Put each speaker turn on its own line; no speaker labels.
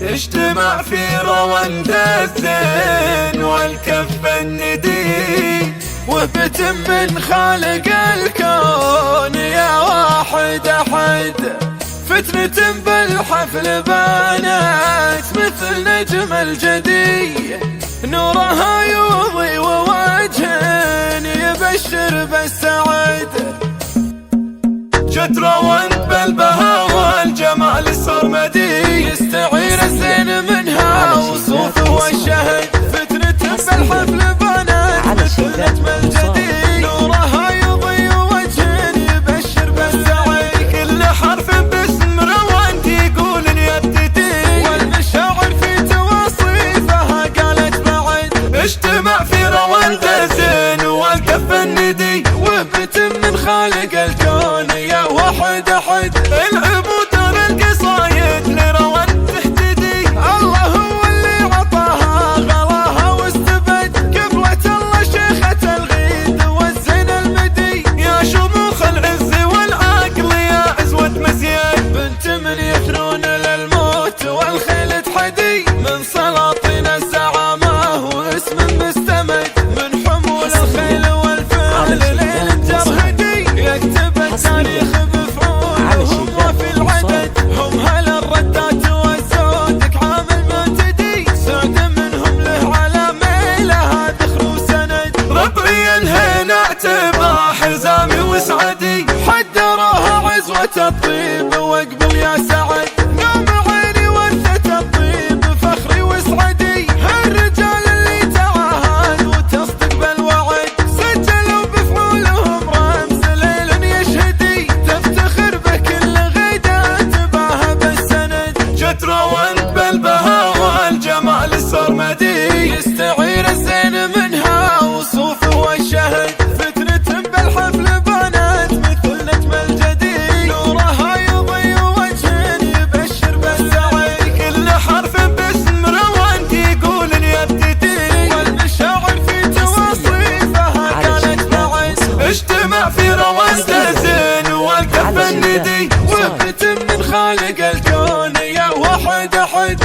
اجتمع في روند الزين والكف الندي، وبتم من خالق الكون يا واحد أحد. فتنة بالحفل بانت مثل نجم الجدي، نورها يضيء ووجه يبشر بالسعد. جت روند بالبهاء والجمال السرمدي، يستعير الزين منها وصوفه والشهد. فتنة بالحفل بانت مثل نجم الجدي، نورها يضيء ووجه يبشر بالسعد. كل حرف باسم روند يقول يبتدي، والمشاعر في تواصيفها قالت بعد. اجتمع في روند الزين والكف الندي، وبتم من خالق الكون يا واحد أحد. العب ودار القصايد لروند تهتدي، الله هو اللي عطاها غلاها واستبد. قبلة الله شيخة الغيد والزين المدي، يا شموخ العز والعقل يا عزوة مزيد. بنت من يثنون للموت والخيل تحدي، من سلاطين الزعامة واسم مستمد. من حمول الخيل والفعل ليل الترهدي، يكتب التاريخ بفعولهم وفي العدد. هم هل الردات والزودك عامل معتدي، سعد منهم له على ميلها ذخر وسند. ربعي الهنا اعتبى حزامي وسعدي، حدروها عزوة الطيب واقبل يا سعد. نوم عيني ورثة الطيب فخري وسعدي، هالرجال اللي تعاهد وتصدق بالوعد. سجلوا بفعولهم رمز ليل يشهدي، تفتخر بكل غدا تباها بالسند. جت روند بالبهاء والجمال السرمدي، يستعير الزين منها وصوفه والشهد. فتنة بالحفل بانت مثل نجم الجدي، نورها يضيء وجه يبشر بالسعد. كل حرف باسم روند يقول يبتدي، والمشاعر في تواصيفها قالت بعد. اجتمع في روند الزين والكف الندي، وبتم من خالق الكون يا واحد أحد.